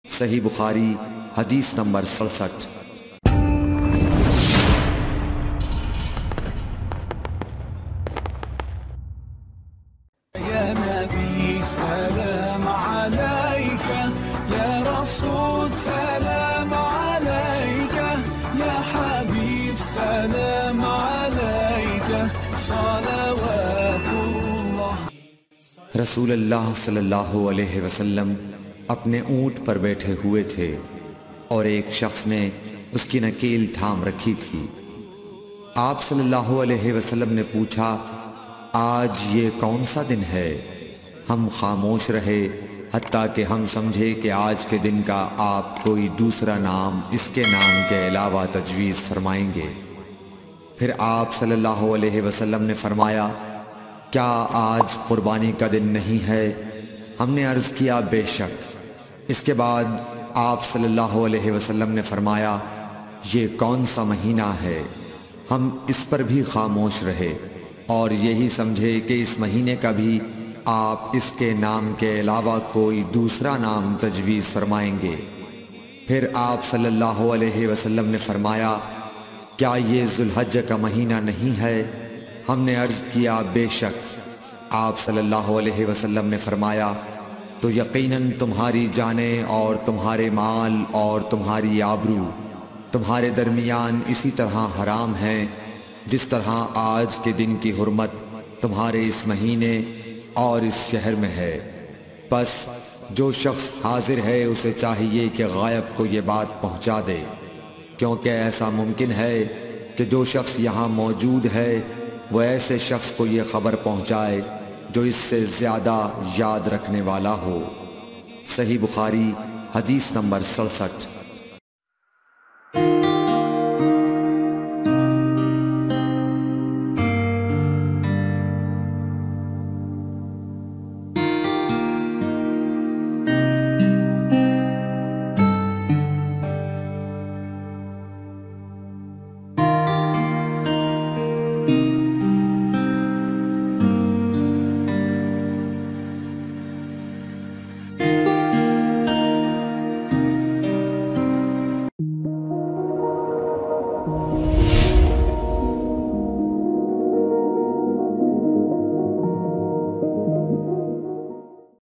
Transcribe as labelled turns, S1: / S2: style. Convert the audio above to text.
S1: صحیح بخاری حدیث نمبر 67۔
S2: یا نبی سلام علیک، یا رسول سلام علیک، یا حبیب سلام علیک، صلوات اللہ۔
S1: رسول اللہ صلی اللہ علیہ وسلم اپنے اونٹ پر بیٹھے ہوئے تھے اور ایک شخص نے اس کی نکیل تھام رکھی تھی۔ آپ صلی اللہ علیہ وسلم نے پوچھا، آج یہ کون سا دن ہے؟ ہم خاموش رہے حتیٰ کہ ہم سمجھے کہ آج کے دن کا آپ کوئی دوسرا نام اس کے نام کے علاوہ تجویز فرمائیں گے۔ پھر آپ صلی اللہ علیہ وسلم نے فرمایا، کیا آج قربانی کا دن نہیں ہے؟ ہم نے عرض کیا، بے شک۔ اس کے بعد آپ صلی اللہ علیہ وسلم نے فرمایا، یہ کون سا مہینہ ہے؟ ہم اس پر بھی خاموش رہے اور یہی سمجھے کہ اس مہینے کا بھی آپ اس کے نام کے علاوہ کوئی دوسرا نام تجویز فرمائیں گے۔ پھر آپ صلی اللہ علیہ وسلم نے فرمایا، کیا یہ ذو الحجہ کا مہینہ نہیں ہے؟ ہم نے عرض کیا، بے شک۔ آپ صلی اللہ علیہ وسلم نے فرمایا، تو یقیناً تمہاری جانیں اور تمہارے مال اور تمہاری آبرو تمہارے درمیان اسی طرح حرام ہیں جس طرح آج کے دن کی حرمت تمہارے اس مہینے اور اس شہر میں ہے۔ پس جو شخص حاضر ہے اسے چاہیے کہ غائب کو یہ بات پہنچا دے، کیونکہ ایسا ممکن ہے کہ جو شخص یہاں موجود ہے وہ ایسے شخص کو یہ خبر پہنچائے جو اس سے زیادہ یاد رکھنے والا ہو۔ صحیح بخاری حدیث نمبر 67۔